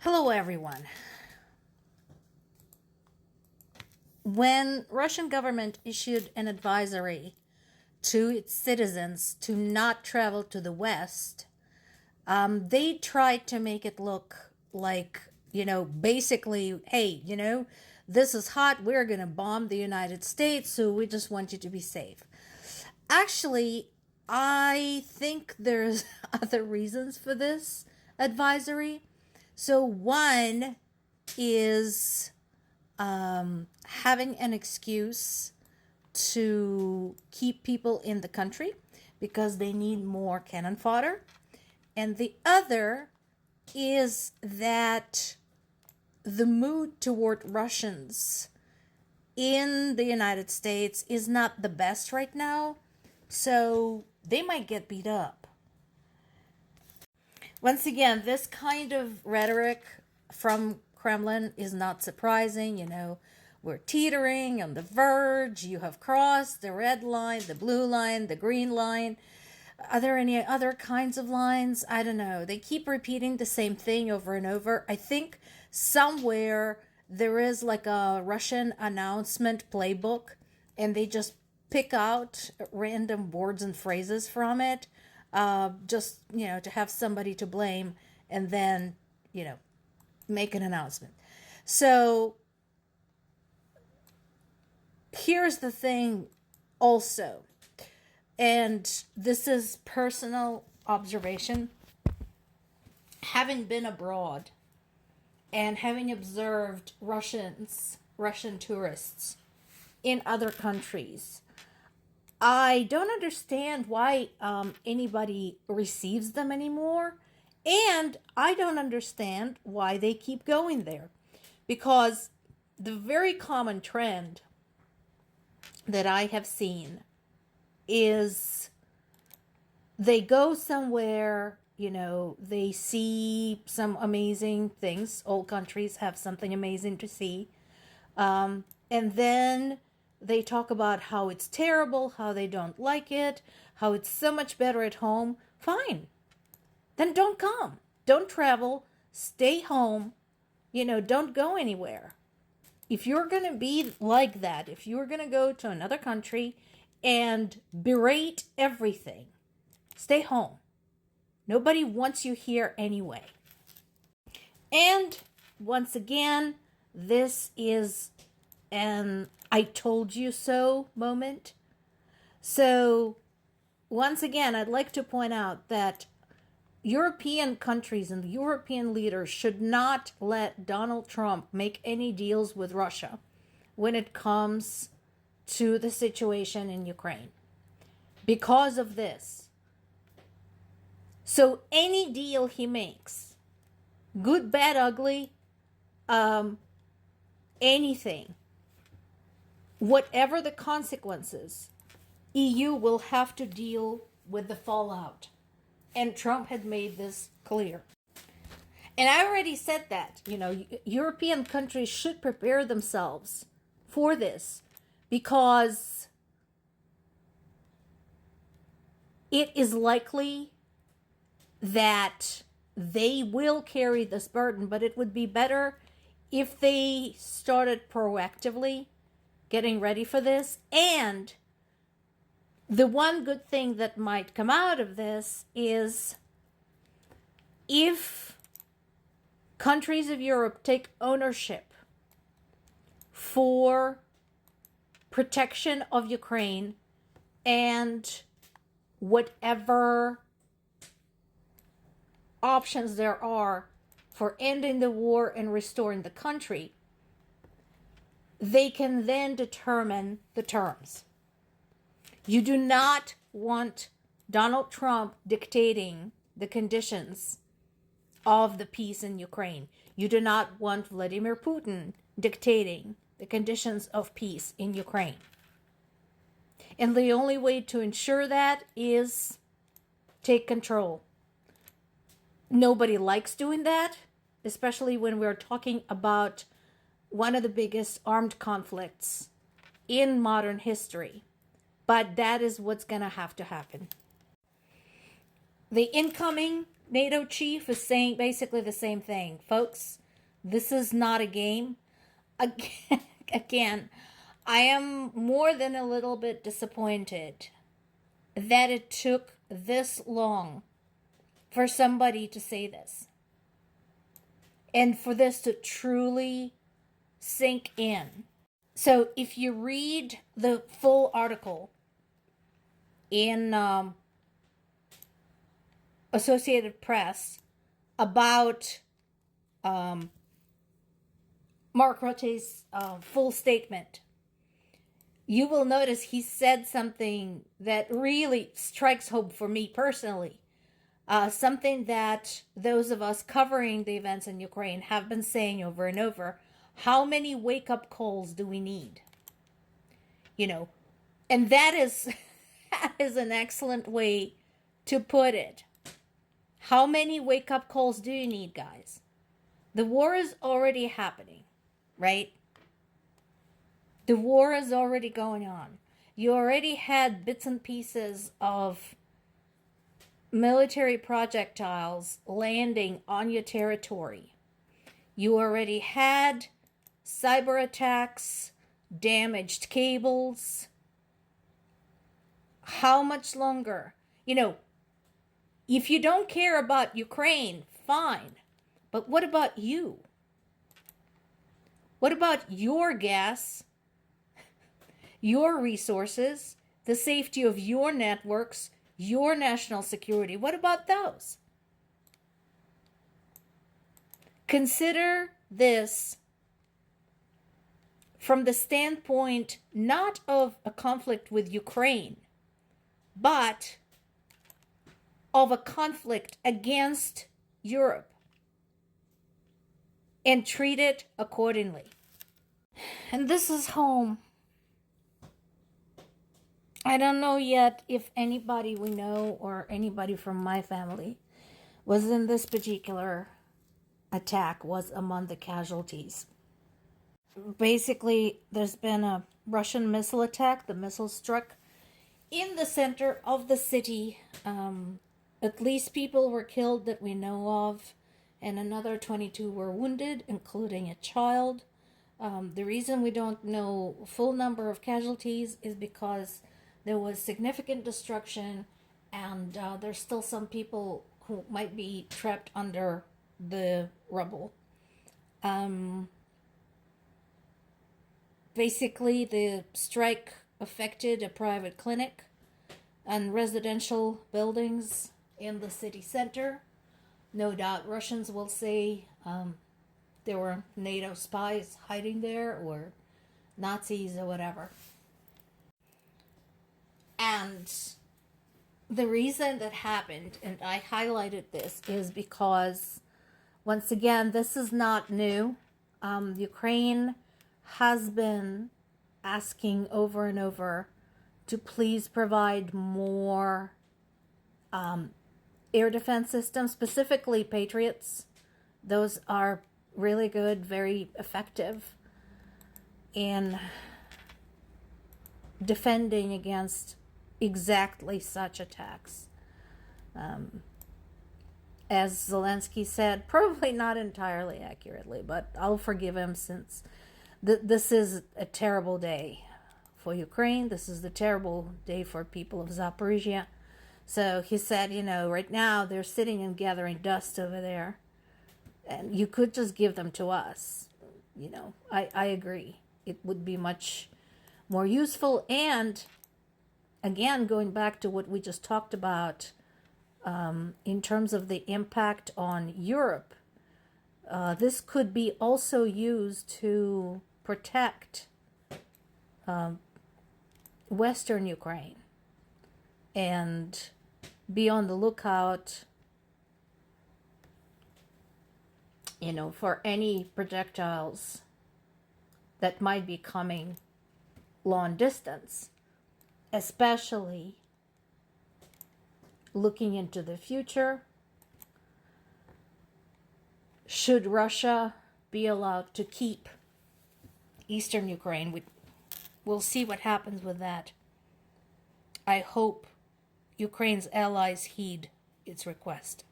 Hello, everyone. When Russian government issued an advisory to its citizens to not travel to the West, they tried to make it look like, basically, hey, this is hot. We're going to bomb the United States, so we just want you to be safe. Actually, I think there's other reasons for this advisory. So one is having an excuse to keep people in the country because they need more cannon fodder. And the other is that the mood toward Russians in the United States is not the best right now. So they might get beat up. Once again, this kind of rhetoric from Kremlin is not surprising. We're teetering on the verge. You have crossed the red line, the blue line, the green line. Are there any other kinds of lines? I don't know. They keep repeating the same thing over and over. I think somewhere there is like a Russian announcement playbook, and they just pick out random words and phrases from it, just, to have somebody to blame and then, make an announcement. So here's the thing also, and this is personal observation. Having been abroad and having observed Russian tourists in other countries, I don't understand why anybody receives them anymore. And I don't understand why they keep going there. Because the very common trend that I have seen is they go somewhere, they see some amazing things. All countries have something amazing to see. And then they talk about how it's terrible, how they don't like it, how it's so much better at home. Fine. Then don't come. Don't travel. Stay home. Don't go anywhere. If you're going to be like that, if you're going to go to another country and berate everything, stay home. Nobody wants you here anyway. And once again, this is an I told you so moment. So once again, I'd like to point out that European countries and European leaders should not let Donald Trump make any deals with Russia when it comes to the situation in Ukraine because of this. So any deal he makes, good, bad, ugly, anything, whatever the consequences, EU will have to deal with the fallout. And Trump had made this clear. And I already said that, European countries should prepare themselves for this because it is likely that they will carry this burden, but it would be better if they started proactively getting ready for this. And the one good thing that might come out of this is if countries of Europe take ownership for protection of Ukraine and whatever options there are for ending the war and restoring the country, they can then determine the terms. You do not want Donald Trump dictating the conditions of the peace in Ukraine. You do not want Vladimir Putin dictating the conditions of peace in Ukraine. And the only way to ensure that is take control. Nobody likes doing that, especially when we're talking about one of the biggest armed conflicts in modern history. But that is what's going to have to happen. The incoming NATO chief is saying basically the same thing. Folks, this is not a game. Again, I am more than a little bit disappointed that it took this long for somebody to say this. And for this to truly sink in. So if you read the full article in Associated Press about Mark Rutte's full statement, you will notice he said something that really strikes home for me personally. Something that those of us covering the events in Ukraine have been saying over and over. How many wake-up calls do we need? You know, and that is an excellent way to put it. How many wake-up calls do you need, guys? The war is already happening, right? The war is already going on. You already had bits and pieces of military projectiles landing on your territory. You already had cyber attacks, damaged cables. How much longer? You know, if you don't care about Ukraine, fine. But what about you? What about your gas, your resources, the safety of your networks, your national security? What about those? Consider this from the standpoint not of a conflict with Ukraine, but of a conflict against Europe, and treat it accordingly. And this is home. I don't know yet if anybody we know or anybody from my family was in this particular attack, was among the casualties. Basically, there's been a Russian missile attack. The missile struck in the center of the city. At least people were killed that we know of, and another 22 were wounded, including a child. The reason we don't know full number of casualties is because there was significant destruction, and there's still some people who might be trapped under the rubble. Basically, the strike affected a private clinic and residential buildings in the city center. No doubt Russians will say there were NATO spies hiding there, or Nazis or whatever. And the reason that happened, and I highlighted this, is because, once again, this is not new. Ukraine has been asking over and over to please provide more air defense systems, specifically Patriots. Those are really good, very effective in defending against exactly such attacks. As Zelensky said, probably not entirely accurately, but I'll forgive him, since this is a terrible day for Ukraine. This is the terrible day for people of Zaporizhzhya. So he said, right now they're sitting and gathering dust over there, and you could just give them to us. I agree. It would be much more useful. And again, going back to what we just talked about, in terms of the impact on Europe, this could be also used to protect Western Ukraine, and be on the lookout, for any projectiles that might be coming long distance, especially looking into the future. Should Russia be allowed to keep Eastern Ukraine, we'll see what happens with that. I hope Ukraine's allies heed its request.